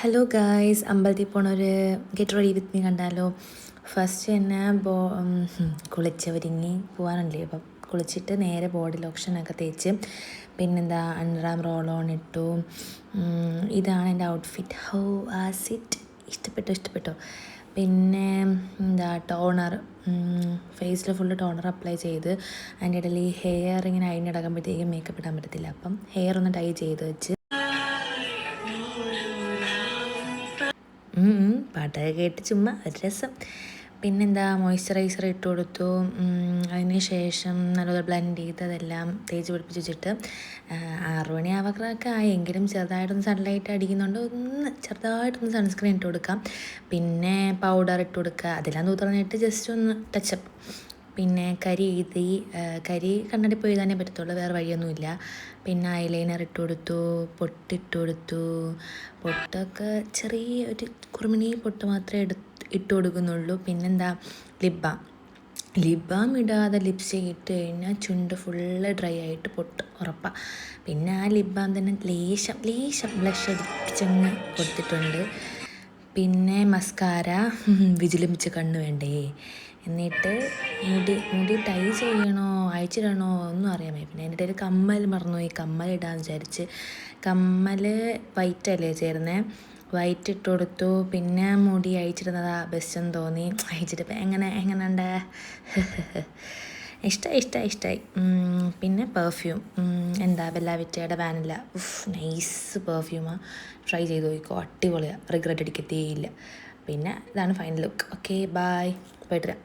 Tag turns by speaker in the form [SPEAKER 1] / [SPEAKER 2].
[SPEAKER 1] Hello guys, അമ്പലത്തിൽ പോണൊരു get ready with me കണ്ടാലോ? First തന്നെ കുളിച്ചൊരുങ്ങി പോകാനല്ലേ. അപ്പം കുളിച്ചിട്ട് നേരെ ബോഡി ലോഷനൊക്കെ തേച്ച് പിന്നെന്താ അണ്ടർ റോൾ ഓൺ ഇട്ടു. ഇതാണ് എൻ്റെ ഔട്ട്ഫിറ്റ്. How as it? ഇഷ്ടപ്പെട്ടോ? പിന്നെ എന്താ ടോണർ, ഫേസിൽ ഫുള്ള് ടോണർ അപ്ലൈ ചെയ്ത് അതിൻ്റെ ഇടയിൽ ഈ ഹെയർ ഇങ്ങനെ അഴിഞ്ഞടക്കുമ്പോഴത്തേക്കും മേക്കപ്പ് ഇടാൻ പറ്റത്തില്ല. അപ്പം ഹെയർ ഒന്ന് ടൈ ചെയ്ത് വെച്ച് പാട്ടൊക്കെ കേട്ട് ചുമ്മാ ഒരു രസം. പിന്നെന്താ മോയ്സ്ചറൈസർ ഇട്ട് കൊടുത്തു. അതിന് ശേഷം നല്ലപോലെ ബ്ലെൻഡ് ചെയ്ത് അതെല്ലാം തേച്ച് പിടിപ്പിച്ച് വെച്ചിട്ട് 6 മണി ആവാറൊക്കെ ആയെങ്കിലും ചെറുതായിട്ടൊന്ന് സൺലൈറ്റ് അടിക്കുന്നുണ്ട്, ചെറുതായിട്ടൊന്ന് സൺസ്ക്രീൻ ഇട്ട് കൊടുക്കാം. പിന്നെ പൗഡർ ഇട്ട് കൊടുക്കുക, അതെല്ലാം തൂത്തുറഞ്ഞിട്ട് ജസ്റ്റ് ഒന്ന് ടച്ചപ്പ്. പിന്നെ കരി കണ്ണാടി പോയി എഴുതാനേ പറ്റത്തുള്ളൂ, വേറെ വഴിയൊന്നുമില്ല. പിന്നെ ഐലൈനർ ഇട്ട് കൊടുത്തു, പൊട്ടിട്ട് കൊടുത്തു. പൊട്ടൊക്കെ ചെറിയ ഒരു കുറുമിണി പൊട്ട് മാത്രമേ ഇട്ട് കൊടുക്കുന്നുള്ളൂ. പിന്നെന്താ ലിപ് ബാം ഇടാതെ ലിപ്സ്റ്റിക് ഇട്ട് കഴിഞ്ഞാൽ ചുണ്ട് ഫുള്ള് ഡ്രൈ ആയിട്ട് പൊട്ട് ഉറപ്പാണ്. പിന്നെ ആ ലിപ് ബാം തന്നെ ലേശം ബ്ലഷ് അടിപ്പിച്ചങ്ങ് കൊടുത്തിട്ടുണ്ട്. പിന്നെ മസ്കാര, വിജിലമിച്ച കണ്ണ് വേണ്ടേ. എന്നിട്ട് മുടി ടൈ ചെയ്യണോ അയച്ചിടണോ ഒന്നും അറിയാൻ വയ്യ. പിന്നെ എൻ്റെ ഒരു കമ്മൽ മറന്നുപോയി, കമ്മലിടാന്ന് വിചാരിച്ച്. കമ്മൽ വൈറ്റല്ലേ ചേർന്നത്, വൈറ്റ് ഇട്ട് കൊടുത്തു. പിന്നെ മുടി അയച്ചിടുന്നതാ ബെസ്റ്റെന്ന് തോന്നി. അയച്ചിട്ട് എങ്ങനെയുണ്ട്? ഇഷ്ടമായി. പിന്നെ പെർഫ്യൂം എന്താ ബെല്ലാവിറ്റയുടെ വാനില, നൈസ് പെർഫ്യൂമാണ്. ട്രൈ ചെയ്ത് നോക്കിക്കോ, അടിപൊളിയാണ്, റിഗ്രറ്റ് അടിക്കത്തേയില്ല. പിന്നെ ഇതാണ് ഫൈനൽ ലുക്ക്. ഓക്കെ, ബൈ, പോയിട്ട് വരാം.